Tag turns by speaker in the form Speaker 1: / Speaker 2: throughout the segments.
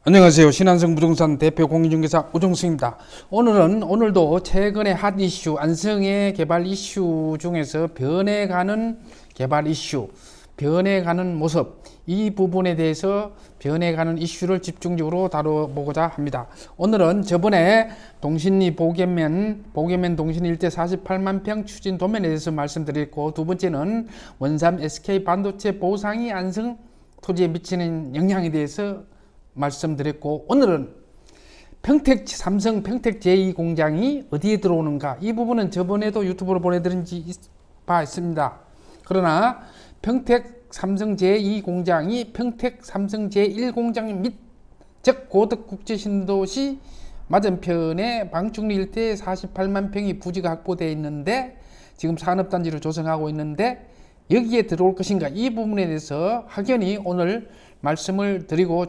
Speaker 1: 안녕하세요. 신한성 부동산 대표 공인중개사 우종수입니다. 오늘도 최근의 핫 이슈, 안성의 개발 이슈 중에서 변해가는 개발 이슈, 변해가는 모습, 이 부분에 대해서 변해가는 이슈를 집중적으로 다뤄보고자 합니다. 오늘은 저번에 동신리 보게면 동신리 일대 48만 평 추진 도면에 대해서 말씀드렸고, 두 번째는 원삼 SK 반도체 보상이 안성 토지에 미치는 영향에 대해서 말씀드렸고, 오늘은 삼성 평택 제2공장이 어디에 들어오는가, 이 부분은 저번에도 유튜브로 보내드린 바 있습니다. 그러나 평택 삼성 제2공장이 평택 삼성 제1공장 및 즉 고덕 국제신도시 맞은편에 방충리 일대에 48만 평이 부지가 확보되어 있는데, 지금 산업단지로 조성하고 있는데 여기에 들어올 것인가, 이 부분에 대해서 확연히 오늘 말씀을 드리고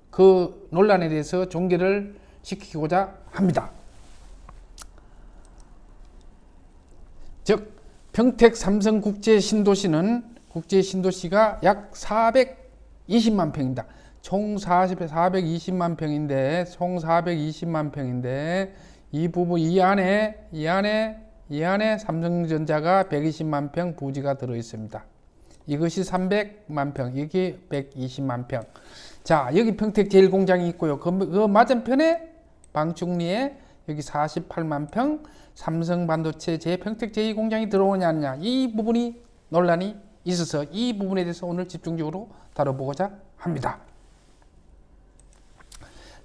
Speaker 1: 그 논란에 대해서 종결을 시키고자 합니다. 즉 평택 삼성 국제신도시가 약 420만 평입니다. 총 420만 평인데, 이 부분 이 안에 삼성전자가 120만 평 부지가 들어 있습니다. 이것이 300만 평, 여기 120만 평. 자, 여기 평택 제1공장이 있고요. 그 맞은편에 방충리에 여기 48만 평 삼성 반도체 평택 제2공장이 들어오냐, 이 부분이 논란이 있어서 이 부분에 대해서 오늘 집중적으로 다뤄보고자 합니다.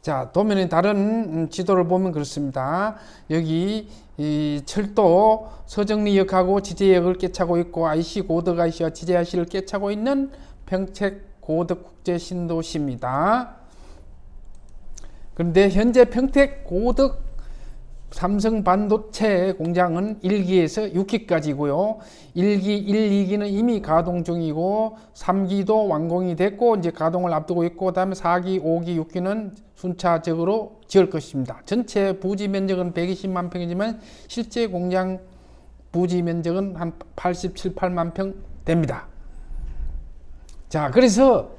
Speaker 1: 자, 도면의 다른 지도를 보면 그렇습니다. 여기 이 철도 서정리역하고 지제역을 꿰차고 있고, IC 고덕 IC와 지제 IC를 꿰차고 있는 평택 고덕 국제신도시입니다. 그런데 현재 평택 고덕 삼성 반도체 공장은 1기에서 6기까지고요. 1기, 1, 2기는 이미 가동 중이고 3기도 완공이 됐고 이제 가동을 앞두고 있고, 그다음에 4기, 5기, 6기는 순차적으로 지을 것입니다. 전체 부지 면적은 120만 평이지만 실제 공장 부지 면적은 한 87, 8만 평 됩니다. 자, 그래서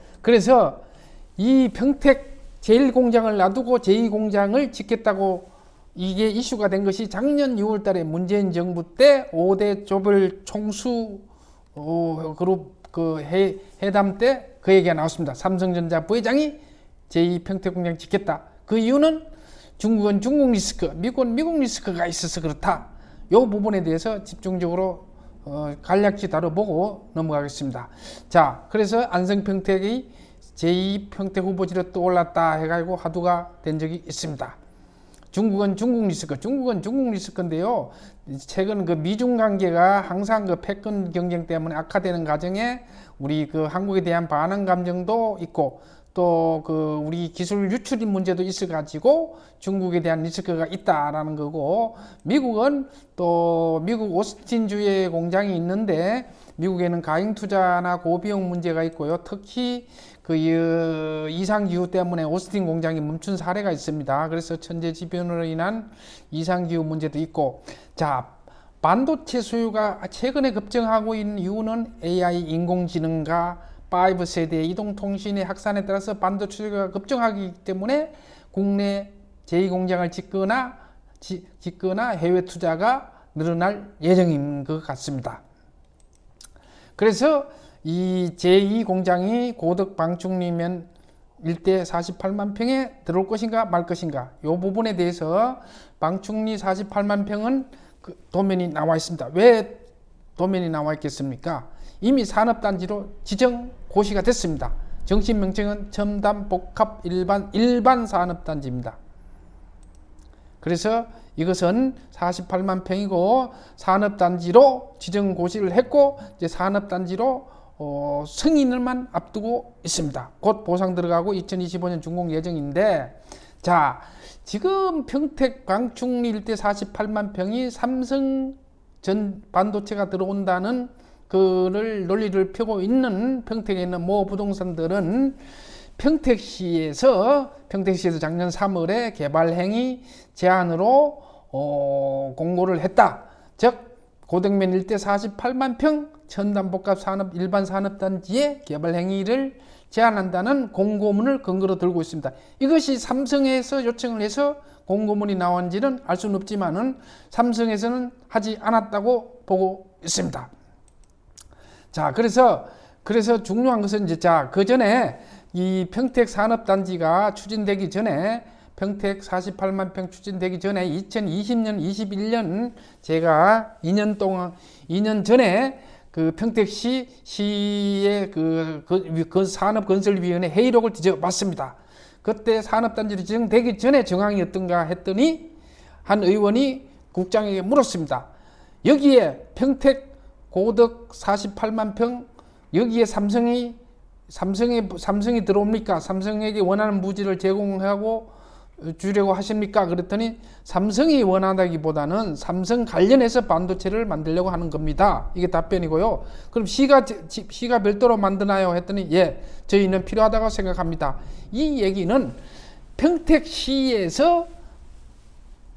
Speaker 1: 이 평택 제1공장을 놔두고 제2공장을 짓겠다고 이게 이슈가 된 것이 작년 6월 달에 문재인 정부 때 5대 조별 총수 그룹 회담 때 그 얘기가 나왔습니다. 삼성전자 부회장이 제2평택공장 짓겠다. 그 이유는 중국은 중국 리스크, 미국은 미국 리스크가 있어서 그렇다. 이 부분에 대해서 집중적으로 간략히 다뤄보고 넘어가겠습니다. 자, 그래서 안성평택이 제2평택 후보지로 떠올랐다 해가지고 화두가 된 적이 있습니다. 중국은 중국 리스크인데요. 최근 그 미중 관계가 항상 그 패권 경쟁 때문에 악화되는 과정에 우리 그 한국에 대한 반항 감정도 있고, 또 그 우리 기술 유출인 문제도 있어 가지고 중국에 대한 리스크가 있다라는 거고, 미국은 또 미국 오스틴주에 공장이 있는데 미국에는 가행 투자나 고비용 문제가 있고요. 특히 그 이상기후 때문에 오스틴 공장이 멈춘 사례가 있습니다. 그래서 천재지변으로 인한 이상기후 문제도 있고, 자, 반도체 수요가 최근에 급증하고 있는 이유는 AI 인공지능과 5세대 이동통신의 확산에 따라서 반도체 수요가 급증하기 때문에 국내 제2공장을 짓거나 해외 투자가 늘어날 예정인 것 같습니다. 그래서 이 제2공장이 고덕 방충리면 일대 48만 평에 들어올 것인가 말 것인가, 이 부분에 대해서 방충리 48만 평은 그 도면이 나와 있습니다. 왜 도면이 나와 있겠습니까? 이미 산업단지로 지정 고시가 됐습니다. 정식 명칭은 첨단 복합 일반 산업단지입니다. 그래서 이것은 48만 평이고 산업단지로 지정 고시를 했고, 이제 산업단지로 승인을만 앞두고 있습니다. 곧 보상 들어가고 2025년 준공 예정인데, 자, 지금 평택 방충리 일대 48만 평이 삼성 반도체가 들어온다는 그를 논리를 펴고 있는 평택에 있는 모 부동산들은 평택시에서 작년 3월에 개발행위 제한으로 공고를 했다. 즉 고덕면 일대 48만 평 첨단복합 산업 일반 산업단지의 개발 행위를 제한한다는 공고문을 근거로 들고 있습니다. 이것이 삼성에서 요청을 해서 공고문이 나온지는 알 수는 없지만은 삼성에서는 하지 않았다고 보고 있습니다. 자, 그래서 중요한 것은 이제 그 전에 이 평택 산업단지가 추진되기 전에 평택 48만 평 추진되기 전에 2020년, 21년 제가 2년 전에 그 평택시의 그 산업건설위원회 회의록을 뒤져봤습니다. 그때 산업단지로 지정되기 전에 정황이 어떤가 했더니 한 의원이 국장에게 물었습니다. 여기에 평택 고덕 48만 평 여기에 삼성이 들어옵니까? 삼성에게 원하는 부지를 제공하고 주려고 하십니까? 그랬더니 삼성이 원한다기보다는 삼성 관련해서 반도체를 만들려고 하는 겁니다. 이게 답변이고요. 그럼 시가 별도로 만드나요? 했더니 예, 저희는 필요하다고 생각합니다. 이 얘기는 평택시에서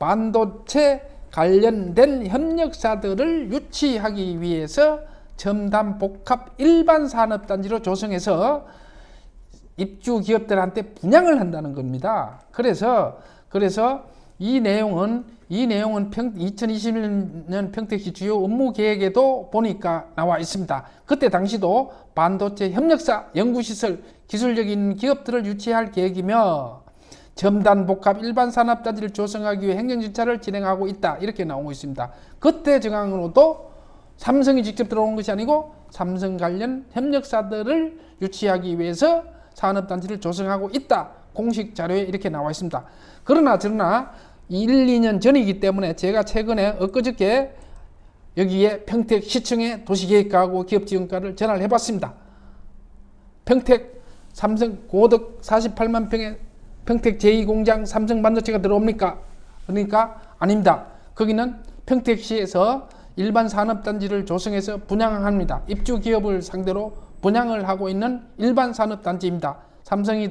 Speaker 1: 반도체 관련된 협력사들을 유치하기 위해서 첨단 복합 일반 산업단지로 조성해서 입주 기업들한테 분양을 한다는 겁니다. 그래서 이 내용은 2021년 평택시 주요 업무 계획에도 보니까 나와 있습니다. 그때 당시도 반도체 협력사, 연구시설, 기술적인 기업들을 유치할 계획이며 첨단 복합 일반 산업단지를 조성하기 위해 행정절차를 진행하고 있다. 이렇게 나오고 있습니다. 그때 정황으로도 삼성이 직접 들어온 것이 아니고 삼성 관련 협력사들을 유치하기 위해서 산업단지를 조성하고 있다. 공식 자료에 이렇게 나와 있습니다. 그러나 1, 2년 전이기 때문에 제가 최근에 엊그저께 여기에 평택시청에 도시계획과하고 기업지원과를 전화를 해봤습니다. 평택 삼성 고덕 48만 평에 평택 제2공장 삼성반도체가 들어옵니까? 그러니까 아닙니다. 거기는 평택시에서 일반 산업단지를 조성해서 분양합니다. 입주 기업을 상대로 분양을 하고 있는 일반 산업단지입니다. 삼성이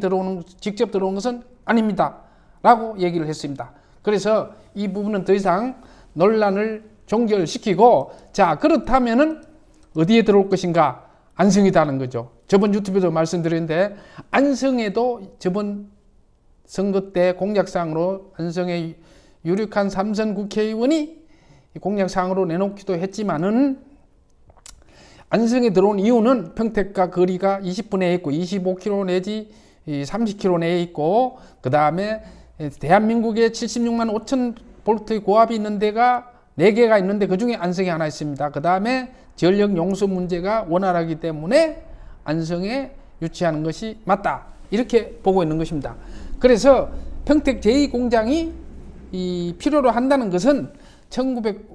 Speaker 1: 직접 들어온 것은 아닙니다. 라고 얘기를 했습니다. 그래서 이 부분은 더 이상 논란을 종결시키고, 자, 그렇다면은 어디에 들어올 것인가? 안성이다는 거죠. 저번 유튜브에도 말씀드렸는데, 안성에도 저번 선거 때 공약사항으로 안성의 유력한 삼선 국회의원이 공약사항으로 내놓기도 했지만은, 안성에 들어온 이유는 평택과 거리가 20분 내에 있고 25km 내지 30km 내에 있고, 그 다음에 대한민국에 76만 5천 볼트의 고압이 있는 데가 4개가 있는데 그 중에 안성이 하나 있습니다. 그 다음에 전력 용수 문제가 원활하기 때문에 안성에 유치하는 것이 맞다. 이렇게 보고 있는 것입니다. 그래서 평택 제2공장이 필요로 한다는 것은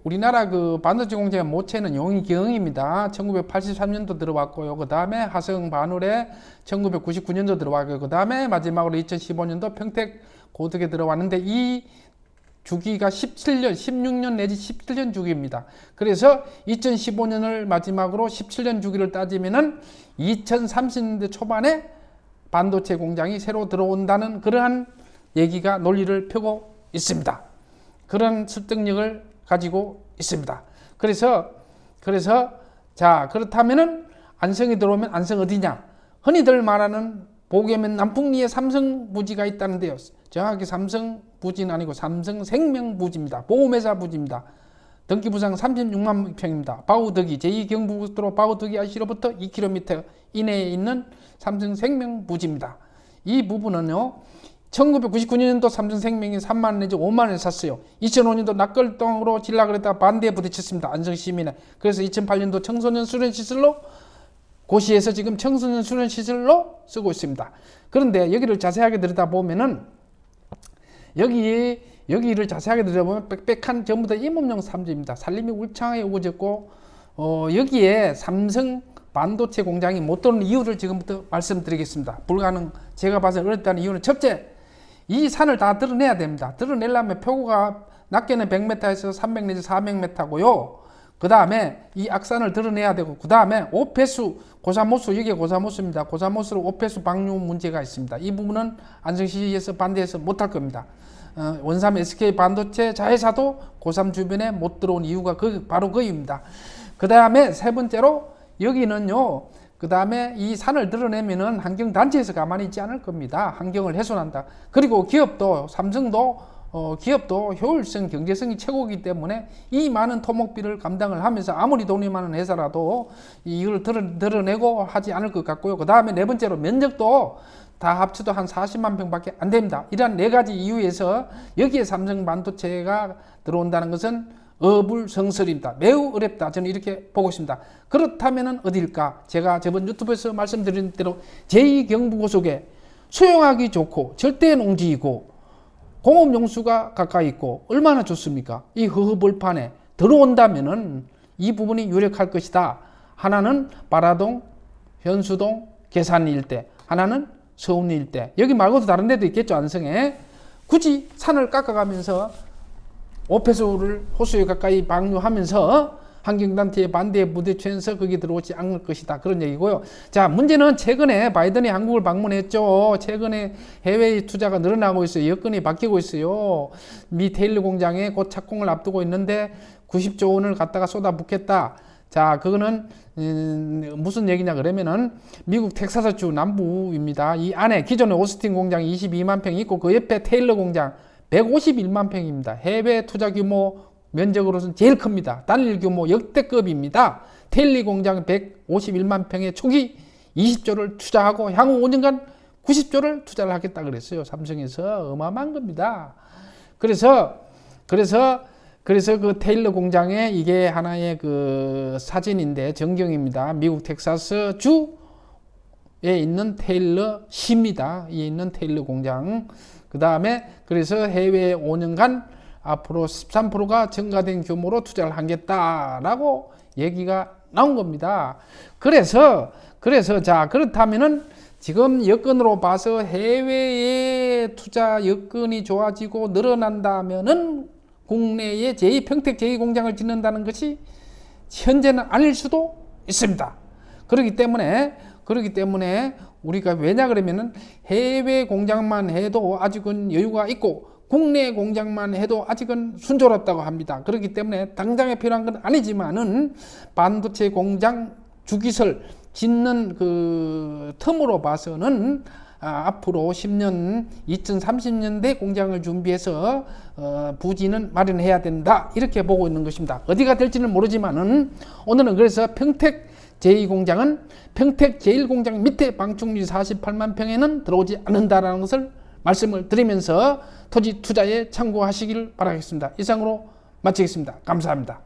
Speaker 1: 우리나라 그 반도체 공장의 모체는 용의경입니다. 1983년도 들어왔고요. 그 다음에 화성 반울에 1999년도 들어왔고요. 그 다음에 마지막으로 2015년도 평택 고덕에 들어왔는데 이 주기가 16년 내지 17년 주기입니다. 그래서 2015년을 마지막으로 17년 주기를 따지면은 2030년대 초반에 반도체 공장이 새로 들어온다는 그러한 얘기가 논리를 펴고 있습니다. 그런 설득력을 가지고 있습니다. 그래서 자, 그렇다면은 안성이 들어오면 안성 어디냐? 흔히들 말하는 보게면 남풍리에 삼성 부지가 있다는데요. 정확히 삼성 부지는 아니고 삼성생명 부지입니다. 보험회사 부지입니다. 등기부상 36만 평입니다. 바우덕이 제2경부고속도로 바우덕이 IC로부터 2km 이내에 있는 삼성생명 부지입니다. 이 부분은요, 1999년도 삼성생명이 3만 내지 5만 원에 샀어요. 2005년도 낙걸동으로 질락을 했다가 반대에 부딪혔습니다. 안성시민에. 그래서 2008년도 청소년 수련시설로 고시에서 지금 청소년 수련시설로 쓰고 있습니다. 그런데 여기를 자세하게 들여다보면은 여기를 자세하게 들여다보면 빽빽한 전부 다 임업용 산지입니다. 산림이 울창하게 우거졌고, 여기에 삼성 반도체 공장이 못 들어오는 이유를 지금부터 말씀드리겠습니다. 제가 봐서 어렵다는 이유는 첫째, 이 산을 다 드러내야 됩니다. 드러내려면 표고가 낮게는 100m에서 300 내지 400m고요. 그 다음에 이 악산을 드러내야 되고, 그 다음에 오폐수, 고사모수, 이게 고사모수입니다. 고사모수로 오폐수 방류 문제가 있습니다. 이 부분은 안성시에서 반대해서 못할 겁니다. 원삼 SK 반도체 자회사도 고3 주변에 못 들어온 이유가 바로 그입니다. 그 다음에 세 번째로 여기는요, 그 다음에 이 산을 드러내면은 환경단체에서 가만히 있지 않을 겁니다. 환경을 훼손한다. 그리고 기업도, 삼성도 기업도 효율성, 경제성이 최고이기 때문에 이 많은 토목비를 감당을 하면서 아무리 돈이 많은 회사라도 이걸 드러내고 하지 않을 것 같고요. 그 다음에 네 번째로 면적도 다 합쳐도 한 40만 평밖에 안 됩니다. 이러한 네 가지 이유에서 여기에 삼성 반도체가 들어온다는 것은 어불성설입니다. 매우 어렵다. 저는 이렇게 보고 있습니다. 그렇다면 어디일까? 제가 저번 유튜브에서 말씀드린 대로 제2경부고속에 수용하기 좋고 절대 농지이고 공업용수가 가까이 있고 얼마나 좋습니까? 이 허허벌판에 들어온다면은 이 부분이 유력할 것이다. 하나는 바라동, 현수동, 계산 일대, 하나는 서운 일대. 여기 말고도 다른 데도 있겠죠, 안성에. 굳이 산을 깎아가면서 오폐수를 호수에 가까이 방류하면서 환경단체의 반대에 부딪히면서 거기 들어오지 않을 것이다. 그런 얘기고요. 자, 문제는 최근에 바이든이 한국을 방문했죠. 최근에 해외 투자가 늘어나고 있어요. 여건이 바뀌고 있어요. 미 테일러 공장에 곧 착공을 앞두고 있는데 90조 원을 갖다가 쏟아붓겠다. 자, 그거는 무슨 얘기냐 그러면은 미국 텍사스주 남부입니다. 이 안에 기존의 오스틴 공장 22만 평이 있고 그 옆에 테일러 공장 151만 평입니다. 해외 투자 규모 면적으로서는 제일 큽니다. 단일 규모 역대급입니다. 테일러 공장 151만 평의 초기 20조를 투자하고 향후 5년간 90조를 투자를 하겠다 그랬어요. 삼성에서 어마어마한 겁니다. 그래서 그 테일러 공장에 이게 하나의 그 사진인데 전경입니다. 미국 텍사스 주에 있는 테일러 시입니다. 이 있는 테일러 공장. 그 다음에 그래서 해외에 5년간 앞으로 13%가 증가된 규모로 투자를 하겠다라고 얘기가 나온 겁니다. 그래서 자, 그렇다면은 지금 여건으로 봐서 해외의 투자 여건이 좋아지고 늘어난다면은 국내에 평택 제2공장을 짓는다는 것이 현재는 아닐 수도 있습니다. 그렇기 때문에 우리가 왜냐 그러면은 해외 공장만 해도 아직은 여유가 있고 국내 공장만 해도 아직은 순조롭다고 합니다. 그렇기 때문에 당장에 필요한 건 아니지만은 반도체 공장 주기설 짓는 그 틈으로 봐서는 앞으로 10년, 2030년대 공장을 준비해서 부지는 마련해야 된다. 이렇게 보고 있는 것입니다. 어디가 될지는 모르지만은 오늘은 그래서 평택 제2공장은 평택 제1공장 밑에 방충리 48만 평에는 들어오지 않는다라는 것을 말씀을 드리면서 토지 투자에 참고하시길 바라겠습니다. 이상으로 마치겠습니다. 감사합니다.